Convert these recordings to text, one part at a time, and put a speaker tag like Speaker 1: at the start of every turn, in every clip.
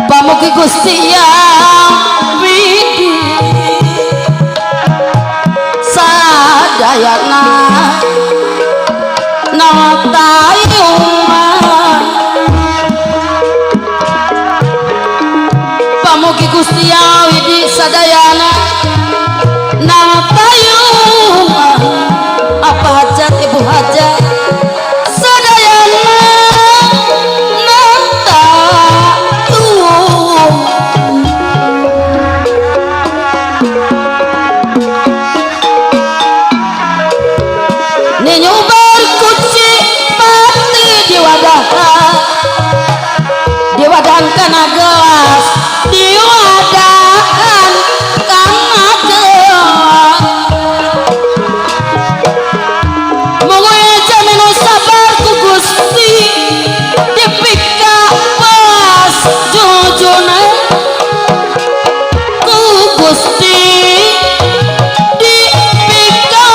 Speaker 1: Pamugi Gusti Yang Widi sadayana natayuman. Pamugi Gusti Yang Widi sadayana natayuman. Apa hajat ibu hajat diwadahan kana gelas diwadahan kana gelas mogoy jameno sabar ku Gusti dipika pas jujuna ku Gusti dipika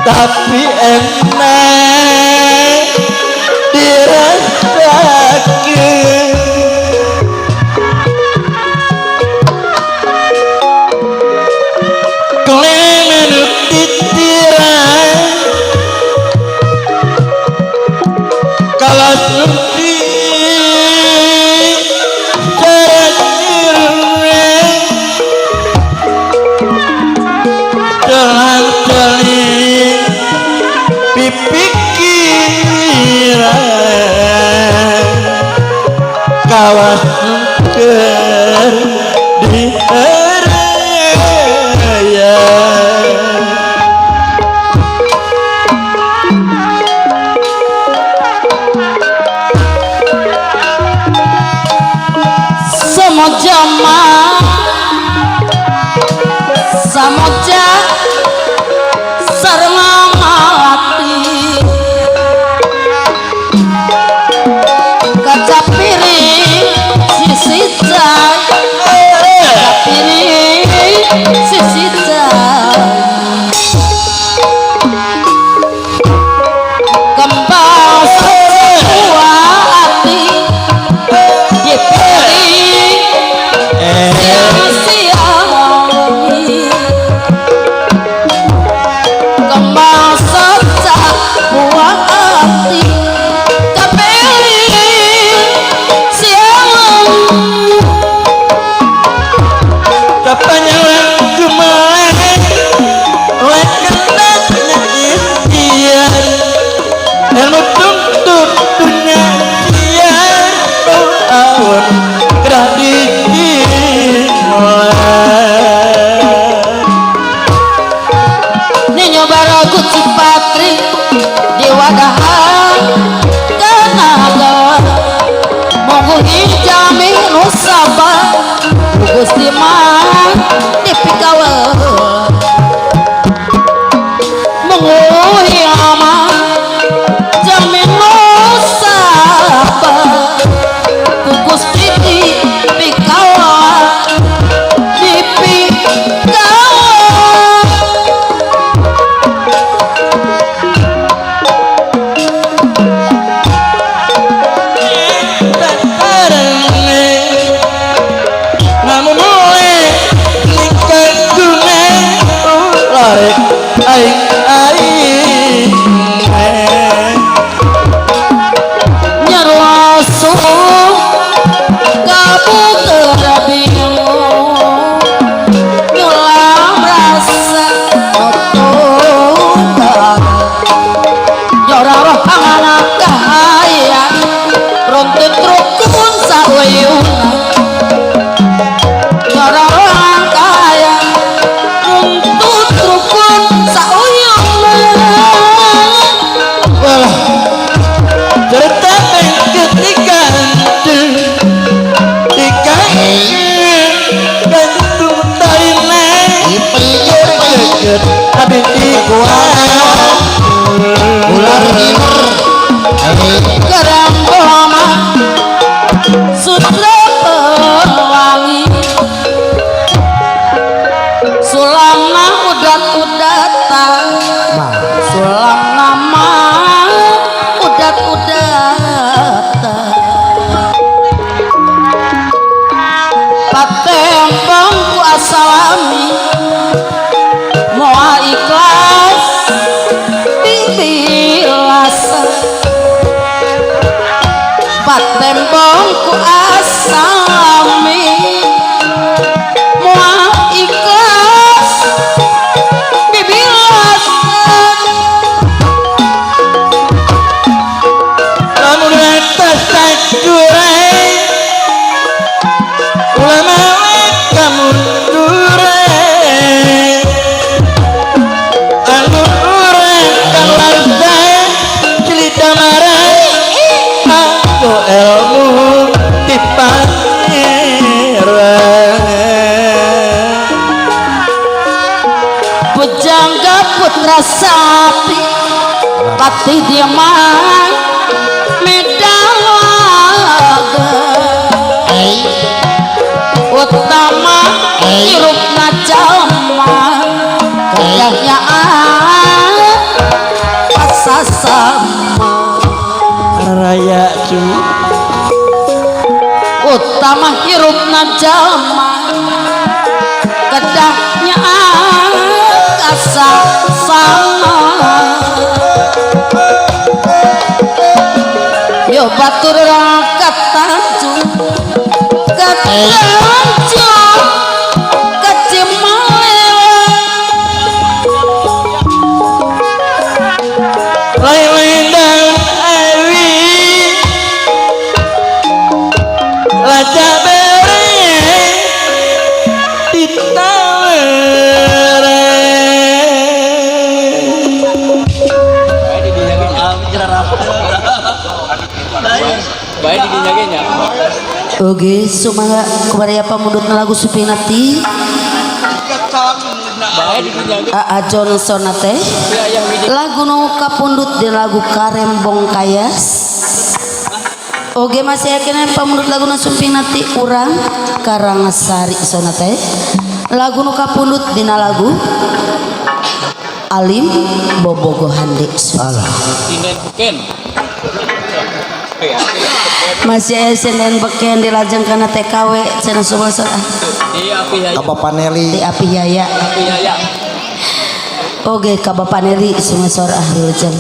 Speaker 2: tapi enak dirasakan klemen titiran kalah sepi kawas ker di raya
Speaker 1: samoja samoja sareng mati kaca piring sisi jai kaca piring sisi jai kembang hati di piring siang-siang kembang secak buah hati
Speaker 2: Kapanya kemarin leketnya istiar Elu tuntut dunia siar awan kradikin
Speaker 1: ini nyoba ragu Cipatri di wadahan tenaga monggo hijami nusabah Gusti mah dipikawa menguhi ama jamin nusabah Gusti dipikawa tembongku asami mua ikhlas bibilasan
Speaker 2: Namun atas tajurai ulama kamu durai anu durai kalarda cerita marah ilmu dipangeran
Speaker 1: pujangga putra sapi pati diaman medalaga utama hirupna jalma kayaknyaan pasasama
Speaker 2: raya cu
Speaker 1: utama hirupna jalma kedahnya kasa sama yo batur kataju kecimalewa
Speaker 2: lain dan awi raja beri ditawere
Speaker 3: baik di dinya
Speaker 1: Oke, sumaha kumaha pamundut lagu Supinati. Ajon sonate lagu nu kapundut di lagu Karembong Kayas. Oke masih yakin pamundut lagu nu Supinati urang Karangasari sonate lagu nu kapundut dina lagu Alim Bobogo Hande. Masih aya Senen beken dilajeng kana TKW cenah subasa
Speaker 3: ka Bapaneli
Speaker 1: di api yaya oge ka Bapaneli sumasor wilujeng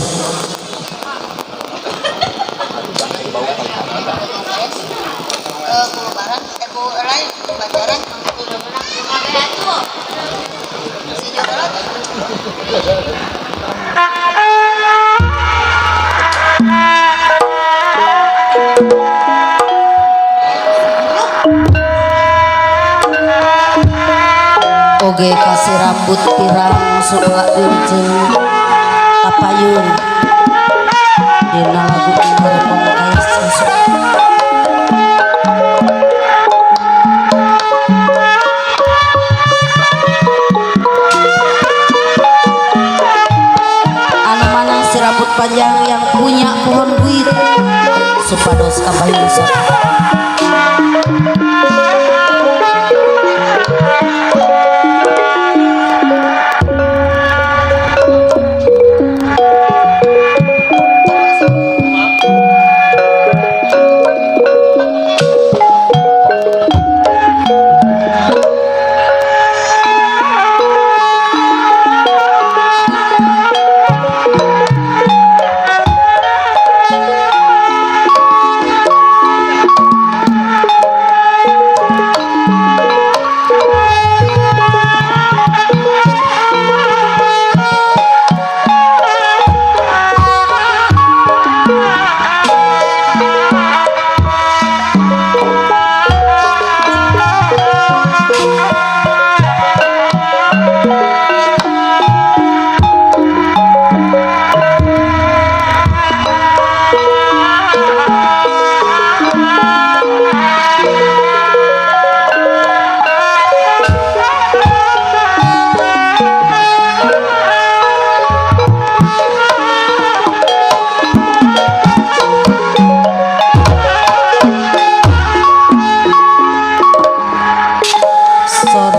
Speaker 1: oge kasih rambut pirang suka jeung kapayun dina lagu Karembong Kayas. Anu mana si rambut panjang yang punya pohon buit supados kapayun sok.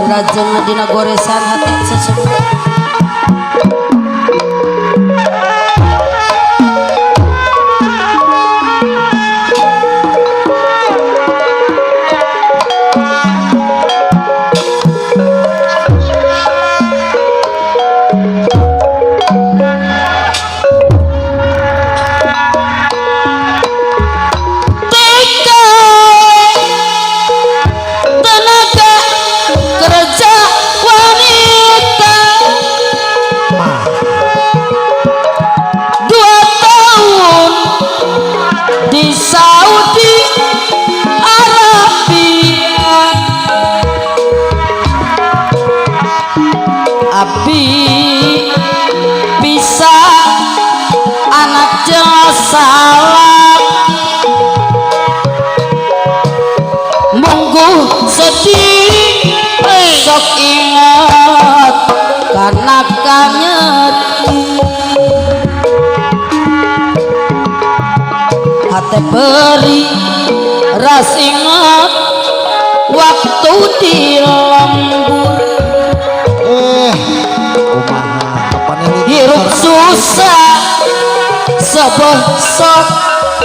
Speaker 1: Lajeng dina goresan hati sesuatu bisa anak salah monggo sedih sok ingat karena kanyet hati beri ras ingat waktu di lembur hirup susah sebesok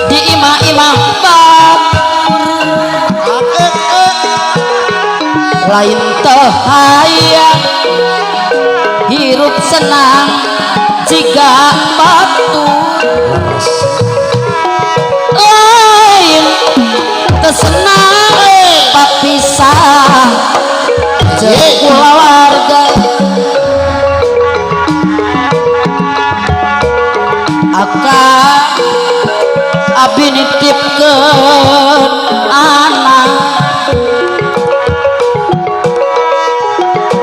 Speaker 1: di imah-imah bab lain hayang hirup senang jika batu lain tersenang pak pisah jeung keluarga akan abi nitipkeun anak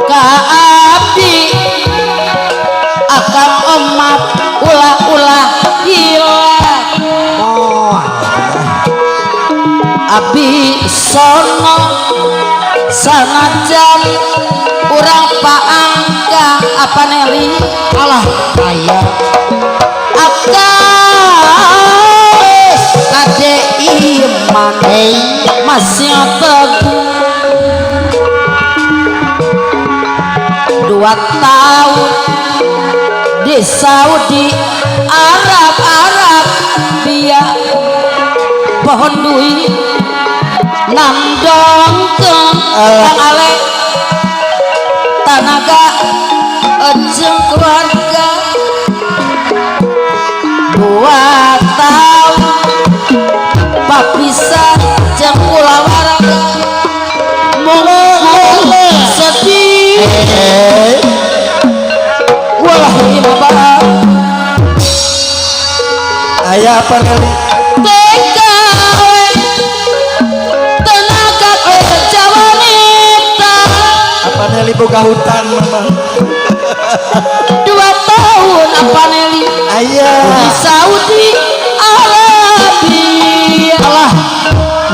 Speaker 1: ka abdi akan emak Abi sono sanajan urang paangga apa neli
Speaker 3: alah aya
Speaker 1: akas kade iman masih teguh 2 tahun di Saudi Arab dia pohon duit nandong ke ale tanaga ejeng keluarga 2 tahun papisan jeung kula warga mungkin sedih walah ieu mah
Speaker 3: aya apa kali
Speaker 1: TKW tenaga kerja wanita
Speaker 3: apa Neli boga hutan mama
Speaker 1: 2 tahun apa Neli
Speaker 3: aya
Speaker 1: di Saudi Arabia
Speaker 3: alah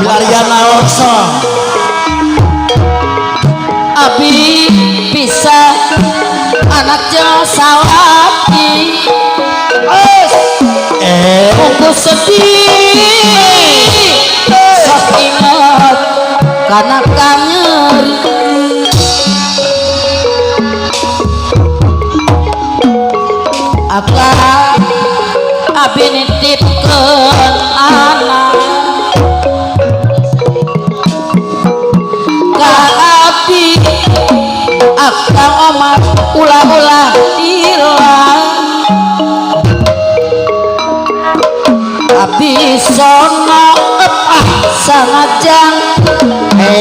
Speaker 3: milariana longsong
Speaker 1: abi bisa anaknya sawati aku sedih sok ingat karena kangen akan abi nitipkeun anak ka abi akang omah ulah-ulah hilang abi sono sanajan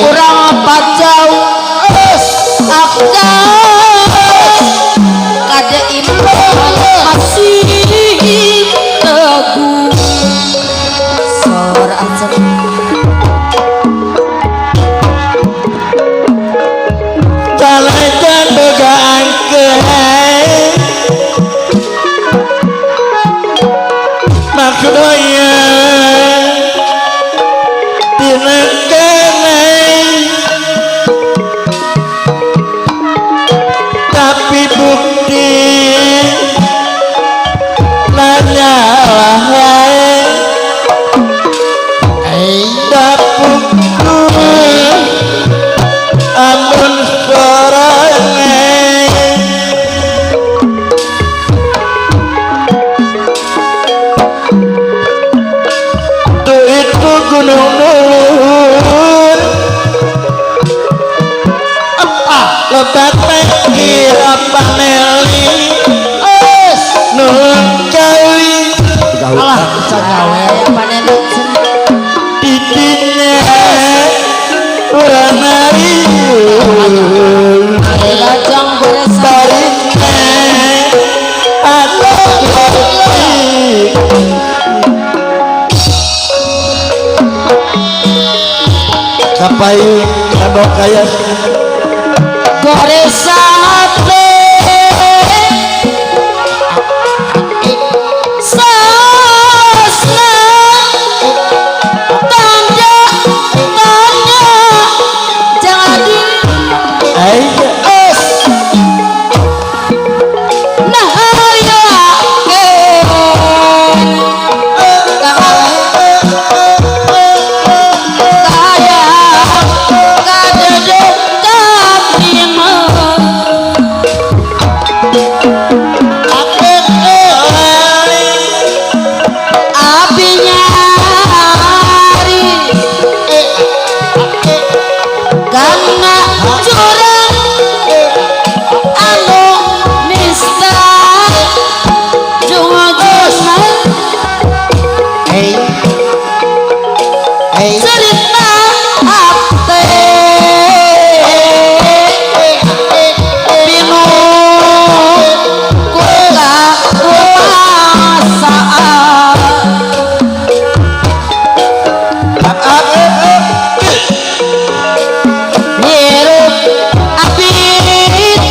Speaker 1: urang pacau akang kade iman masih teguh sor acan
Speaker 2: Talajan boga angkeun maksudnya tina keneh tapi bukti nanya lah dapukku amun sorangan tu itu gunung nur apa lebat kira paneli nun kawi
Speaker 3: alah cangawe
Speaker 1: panen
Speaker 2: didinya urang nariun
Speaker 1: lajang beres
Speaker 2: barinnya ada lagi kapai nabok kaya
Speaker 1: goresan sasna tanda jadi
Speaker 2: aja
Speaker 1: nah ya kaya kadedek kaprima api nyari karena curang anu nista junga-junga cerita hati binu kuka kuasaan hirup api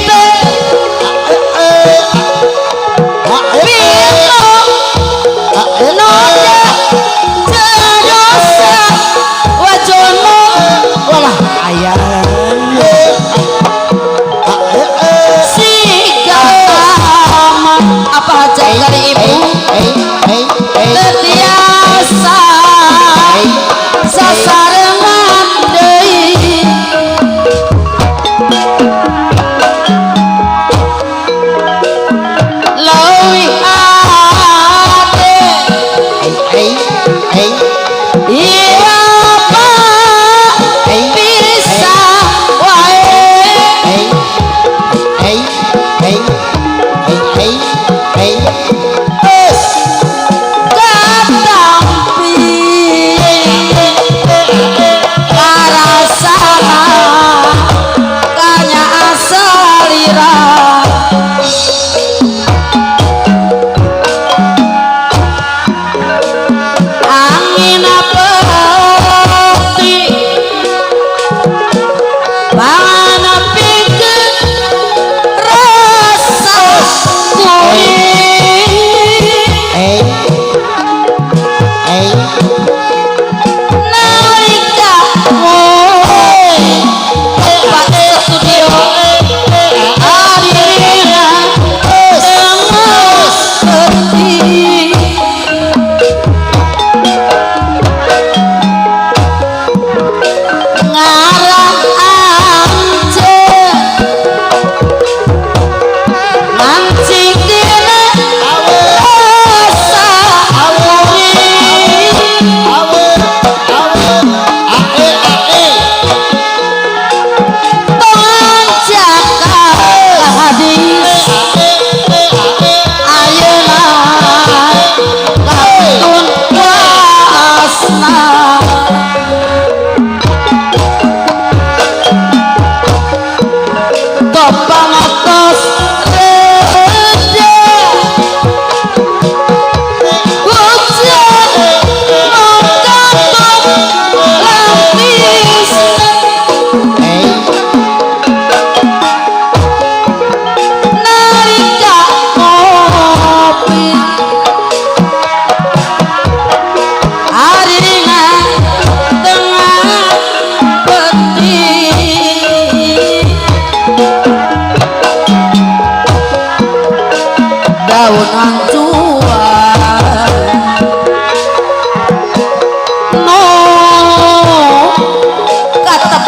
Speaker 1: teh binu noja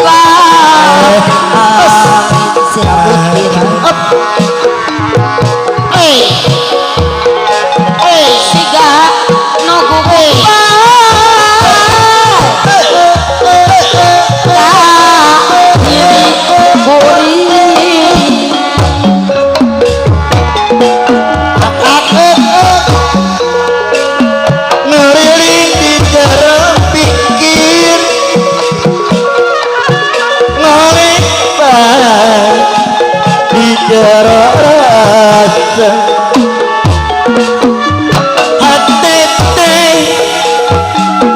Speaker 1: angin sirabut pirang siga nugu
Speaker 2: ngeliling di jero pikir ngolibat di jero rasa hati teh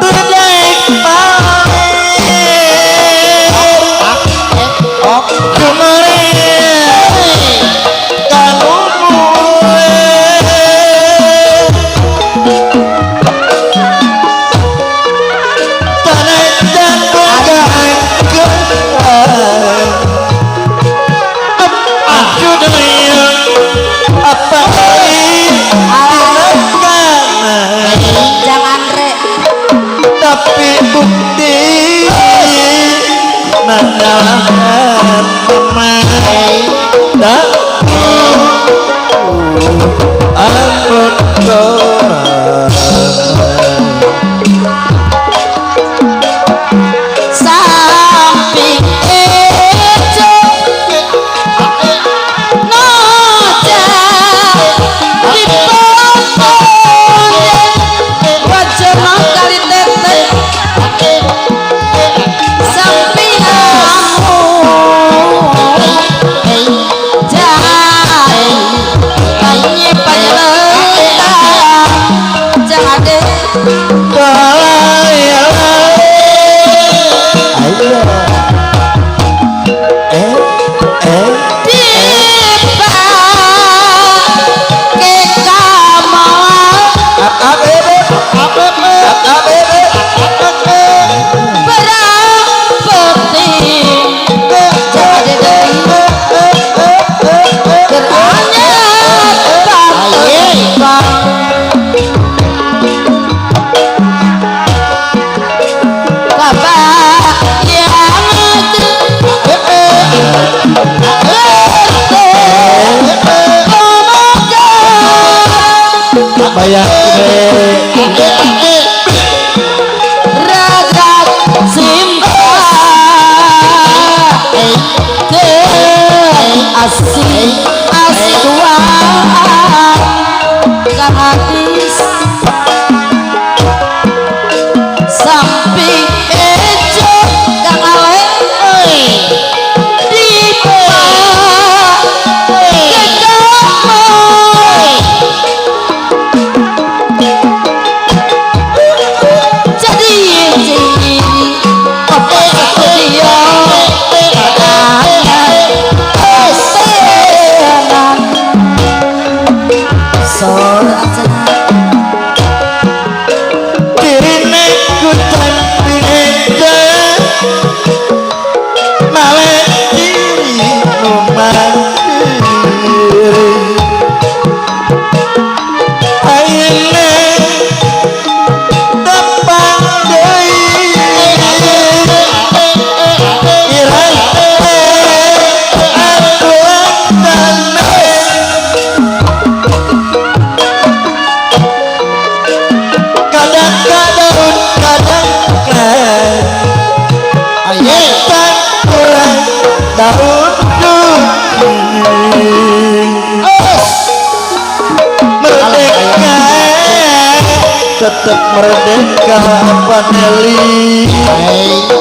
Speaker 2: terdaik pamer kemarin kamu
Speaker 1: jangan re
Speaker 2: tapi bukti menyalahkan pemain dan ampun orang
Speaker 1: samping ejo noja di pondok wajana kali tete samping kamu jai kayaknya panjang jangan deh
Speaker 2: Kalaya ayo
Speaker 1: tiba ke kamu berarti jadi geranya kabar yang
Speaker 2: bayang
Speaker 1: ragat simpan ke asik asik tuan gak habis samping ejo gak ngawe di bawah ke kamu jadi ini apa dia
Speaker 2: dirine kutan bineka mawe diri mandiri ayene tepang deui irate aku antane kadang-kadang ayatan kurang daun merdeka tetap merdeka paneli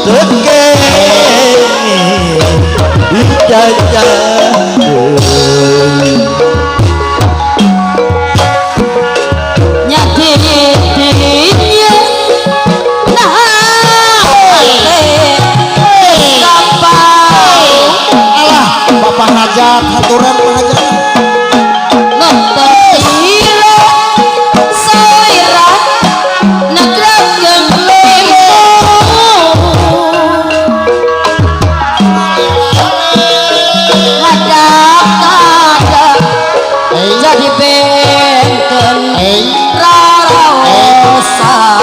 Speaker 2: tekeni dijajah
Speaker 1: nyati dirinya nah
Speaker 3: alah bapak hajat haturan hajat
Speaker 1: nonton ira soira nagrakeun lemo kadang-kadang jadi benten raraosan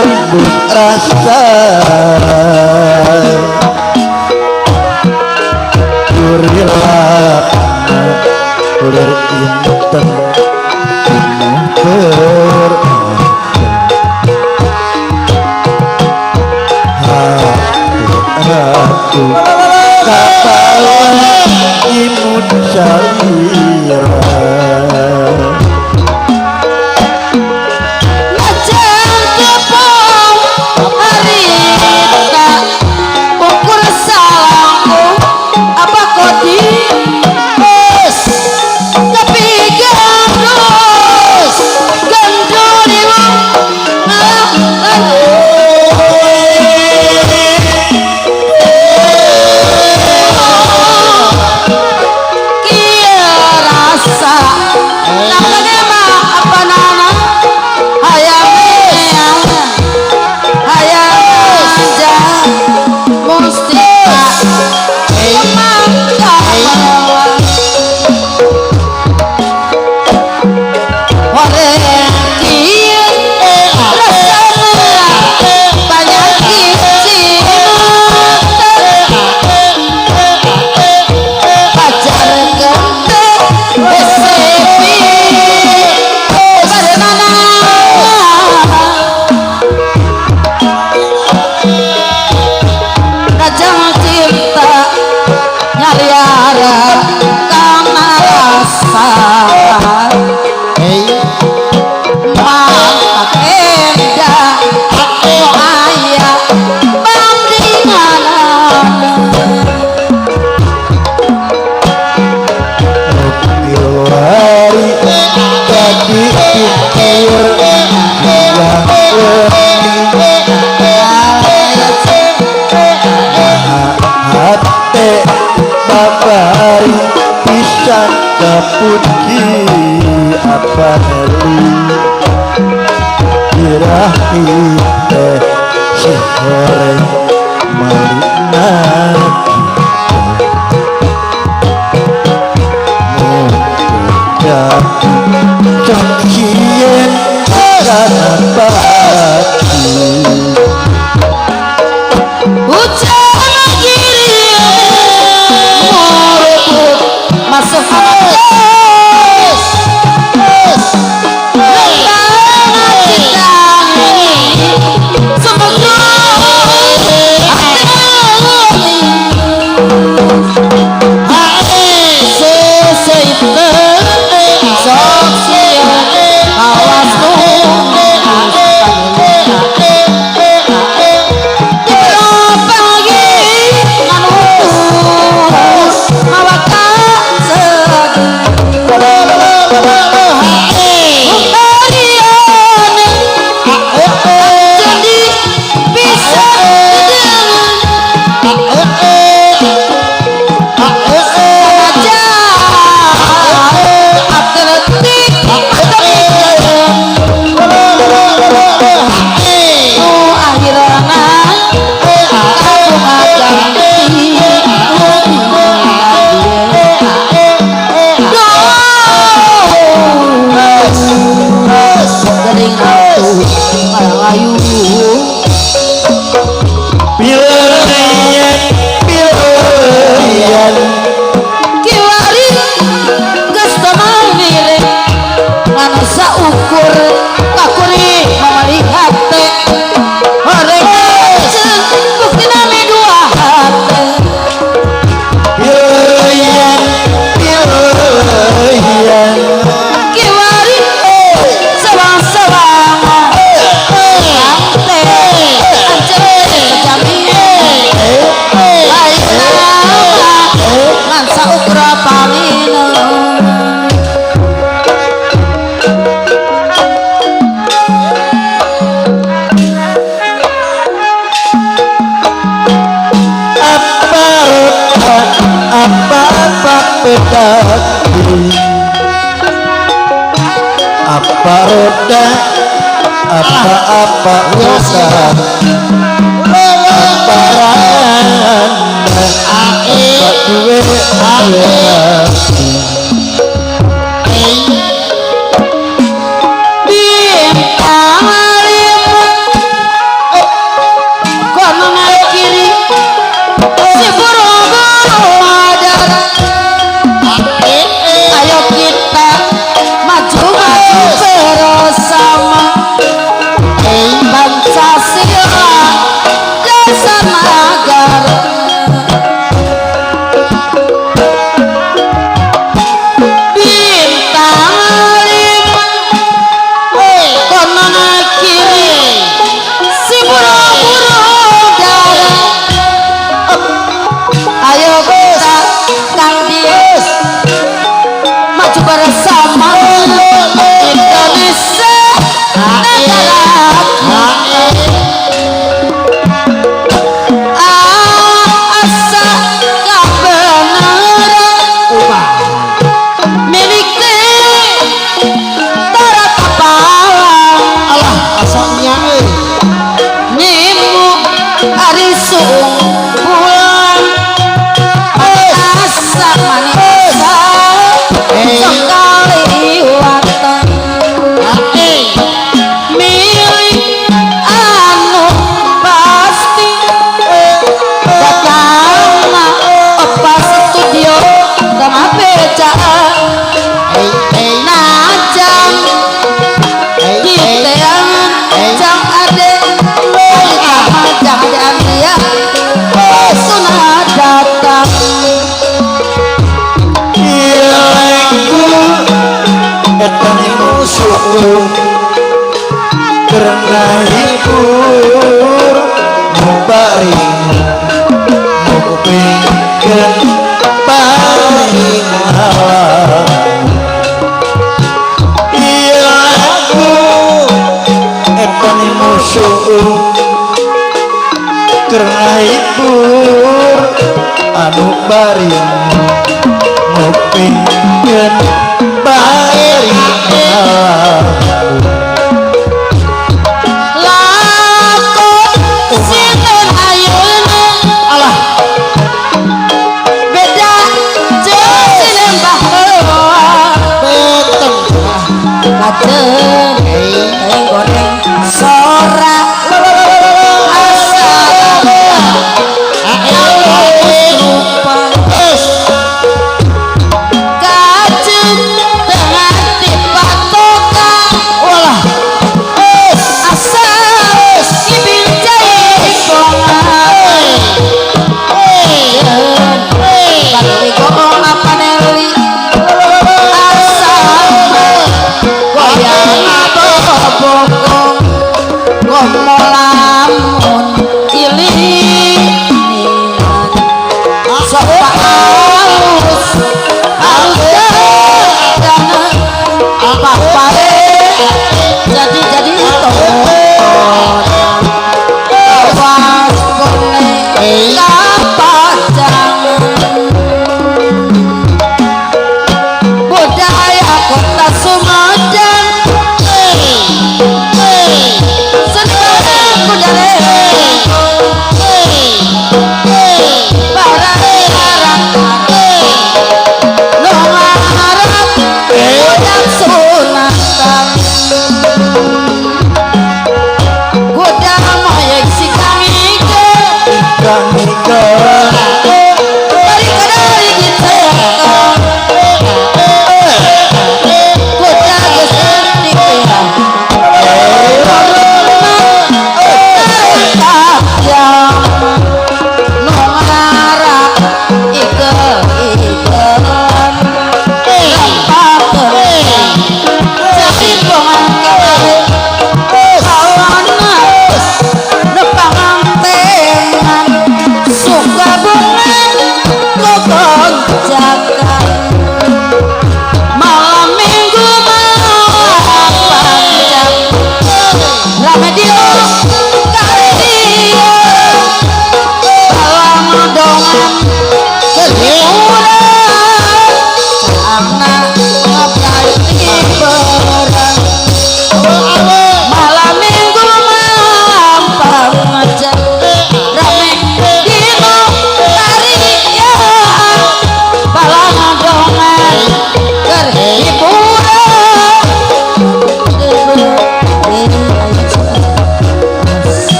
Speaker 2: lembut rasa Kurilak kulir inten penuh Ratu kapal imut salira
Speaker 1: Ngajeng kepong harita ukur salangku apa kodi wis tapi gendus gendurimu kia rasa namanya mah apa nana hayang aja mustika Kajang cinta nyariara karena rasa maka kenda aku ayah bandingan
Speaker 2: Pilwari jadi pikir yang hati babari pisan kapuji apa heli dirahi teh si goreng malina Cokien karena batu
Speaker 1: hujan kiri mulut masuk halus rentangan kita semoga
Speaker 2: Pilihan
Speaker 1: kiwari geus teman miring nganu saukur kakuri melihat teh horeng bukti nami dua hati
Speaker 2: Pilihan
Speaker 1: kiwari sewang-sewang teh anjir kejami ngan saukur paminum
Speaker 2: apa pedati apa roda apa roda apa rangan apa duwe
Speaker 1: sung bulan asa manisa sekali watan milik anu pasti datang apa studio sama beca najang ditean jang ade jang ade Andrea sunah datang
Speaker 2: Ilangku etani musuh karena hibur mubaring mupingkan paling awal Ilangku etani musuh karena hibur anu baring ngupingkeun bae
Speaker 1: lakon sinten ayeuna
Speaker 3: alah
Speaker 1: beda jeung sinembah heula
Speaker 3: beten
Speaker 1: kaceun teh goreng sora asa rupa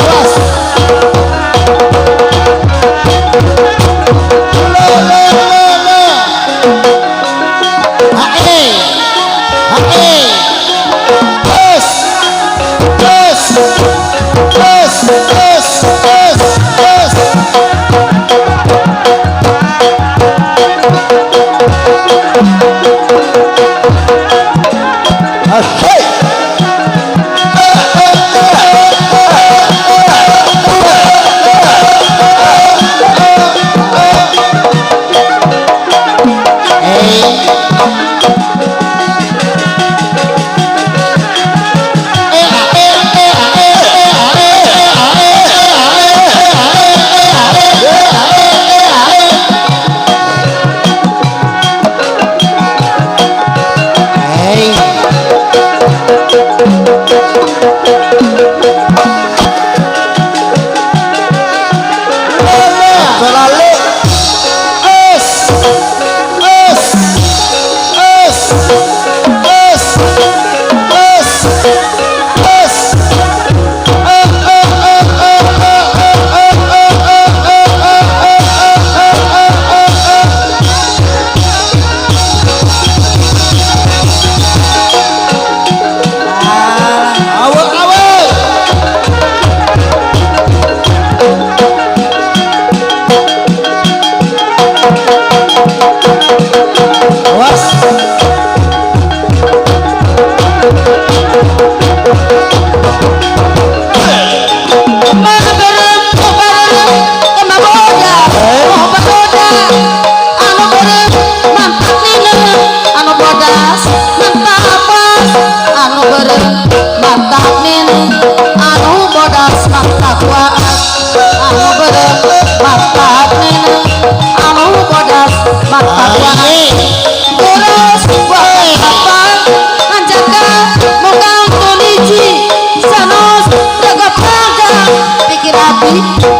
Speaker 3: awas le hae hae terus terus terus terus terus terus
Speaker 2: Asik.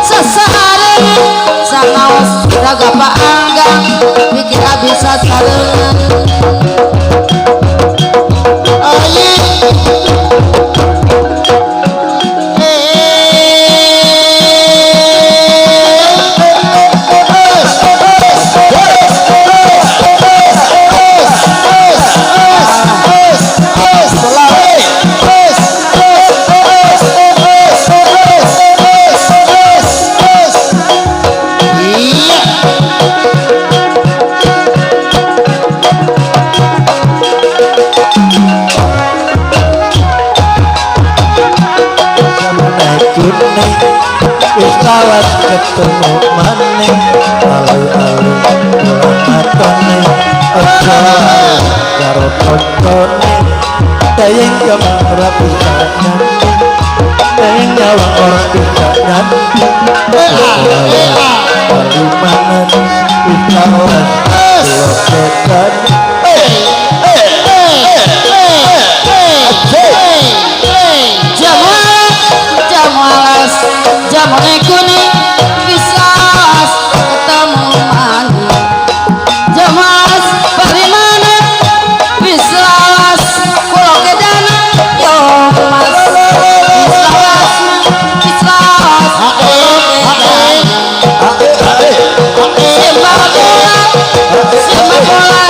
Speaker 1: Sesare sanaos raga paanggang bikin bisa sarengan
Speaker 2: kuning wis lawat ketemu maning alun-alun pulang atone aja karo koncone dayeng jaman ora bisa nyanyi dayeng nyawa ora bisa nyanyi lalu mangan wis lawat kelopotan
Speaker 1: jamone kuning bisas ketemu mana jamas parimana bisas kulo kedana yo mas bisas sepak bola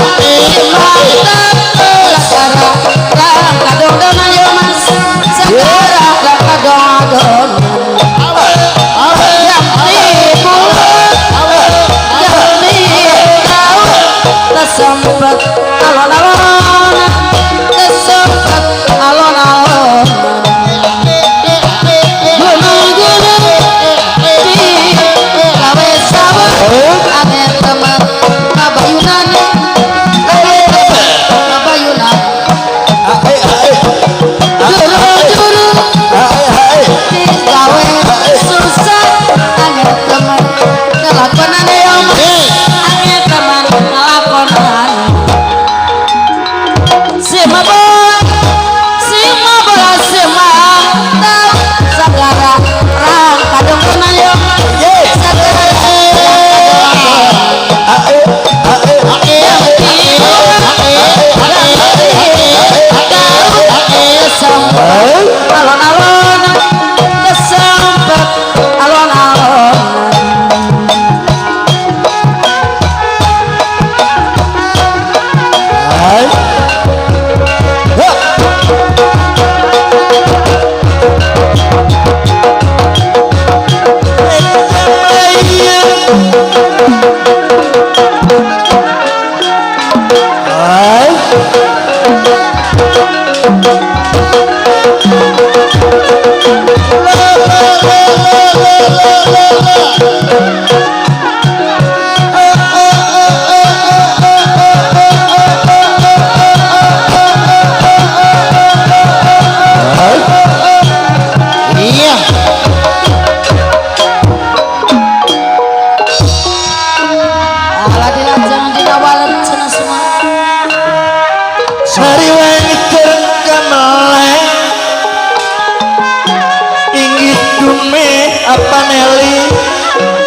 Speaker 2: apa Nelly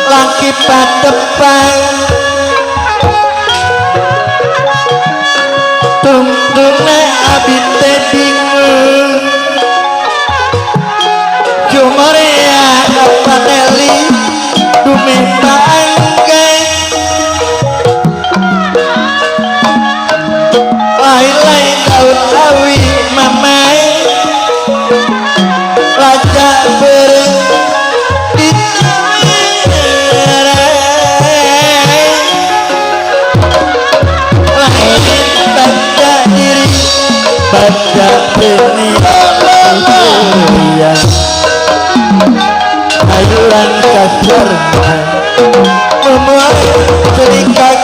Speaker 2: laki padepan tungtune abite bingung Jumaria apa Nelly dumepangke lain-lain daun awi mamai raja bereng baca ini ayuran kasar memuai terikat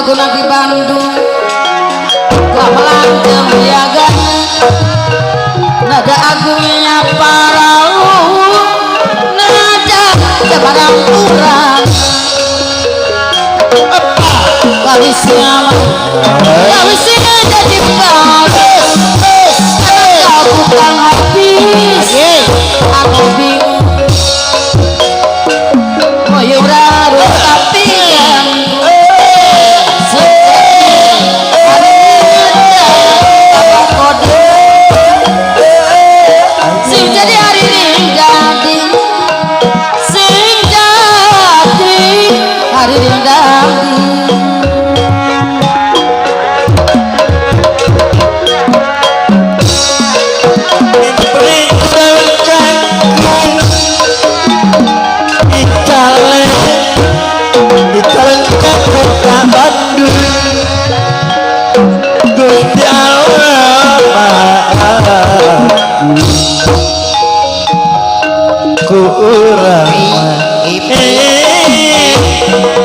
Speaker 1: Guna di Bandung gamelan jembiagan nada agungnya para nada barang urang kalisnya jadi bagus kau bukan habis aku bingung moyura tapi kan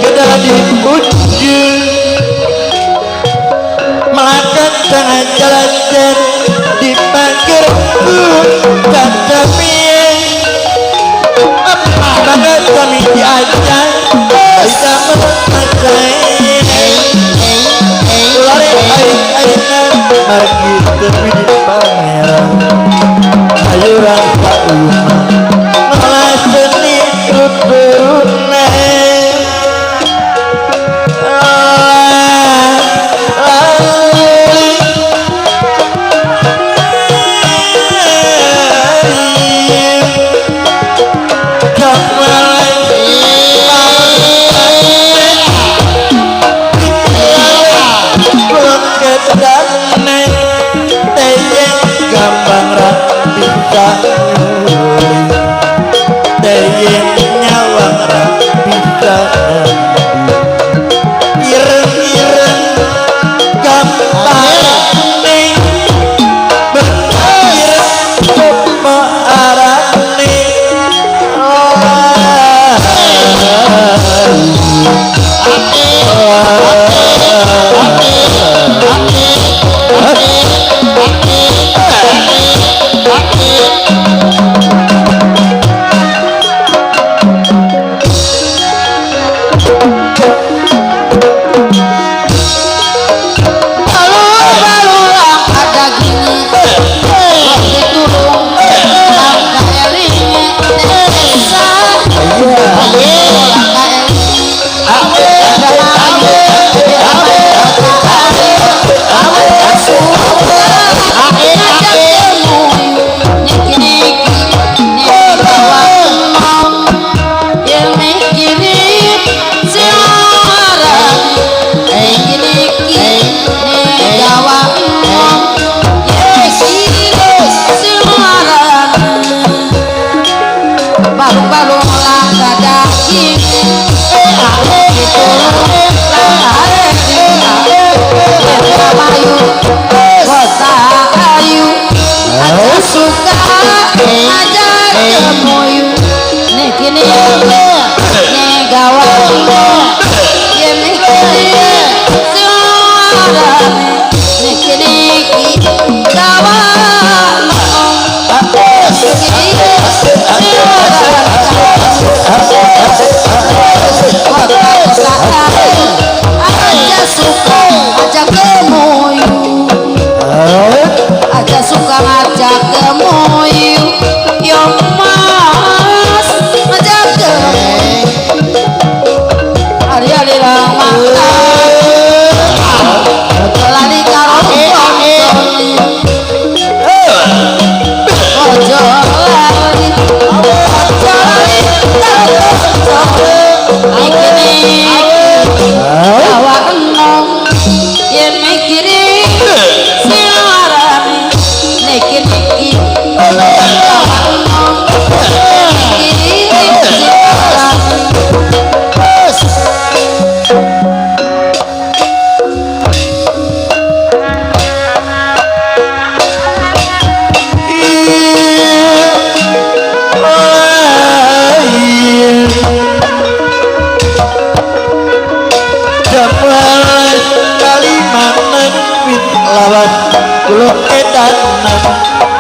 Speaker 2: sudah dipuji melakukan tengah jalan dan dipanggil kata piye banget kami diajak bisa menguasai lari air-airan pergi tepi di pangeran ayuran tak umah malah seni tuturunai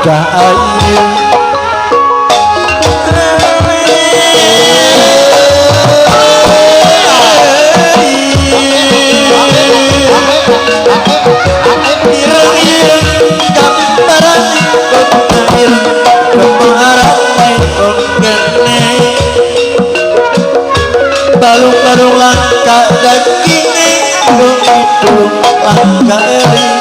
Speaker 2: ayu balung-balung langka dagingnya begitu langka eringnya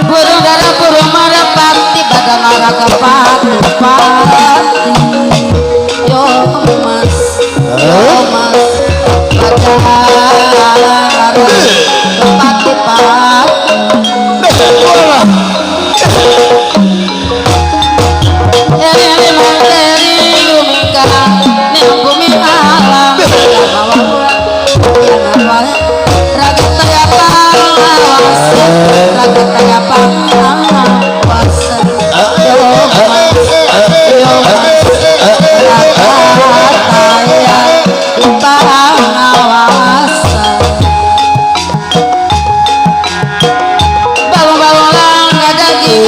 Speaker 1: burung dara burung merpati badan olahraga pati yo mas badan olahraga pati ini materi umika nih bumi alam raga taya pangawasa raga taya pangawasa yo mas raga taya pangawasa balung-balung langka daging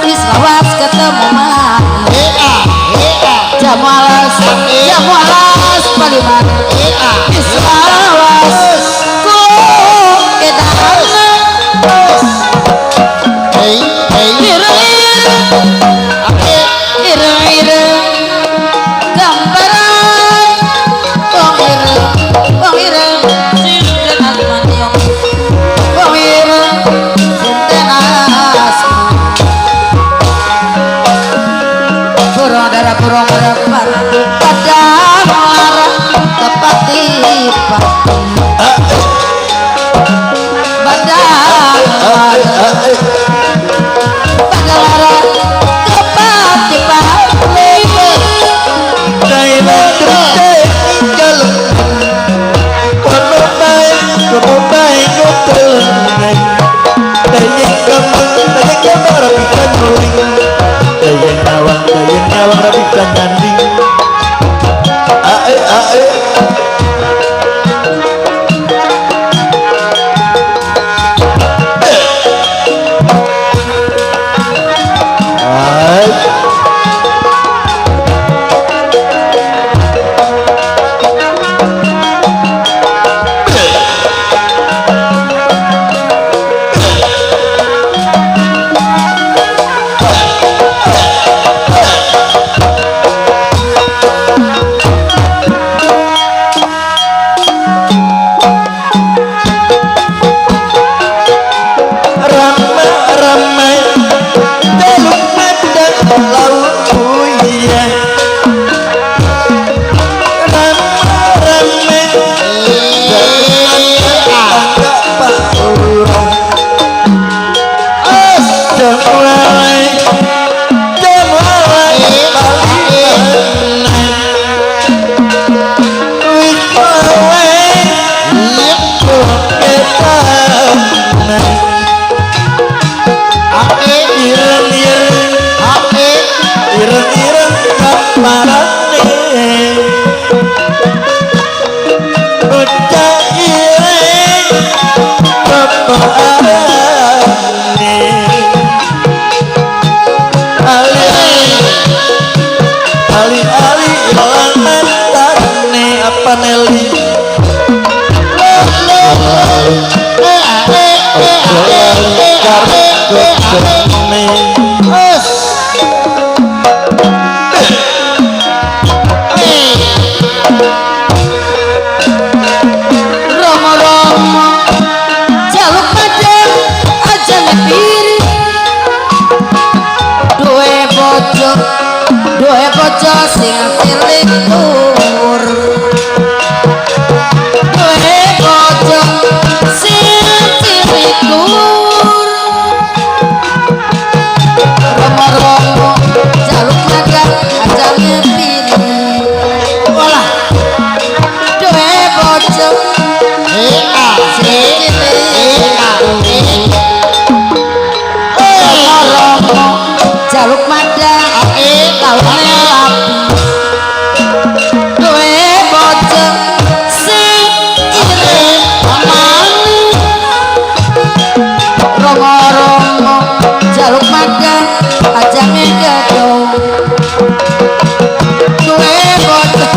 Speaker 1: Wislawas ketemu mati Jamalas paliman Wislawas ku kedana ireng gambaran wong ireng sinten asmaniong wong ireng sinten asmaniong burung dara burung merpati pada melarang tepati badan pada larang tepati
Speaker 2: nyawang rapi dan nyanding ae ojo lali karo geni
Speaker 3: Wes.
Speaker 1: Romo-romo jaluk padang aja ngepiri duwe bojo sing cilik tur duwe bojo sing cilik tur romo-romo jaluk padang aja ngepiri
Speaker 3: Walah.
Speaker 1: duwe bojo sing cilik romo jaluk madang kaune lapi duwe bojo sing cilik amani romo-romo jaluk madang aja ngegedong duwe bojo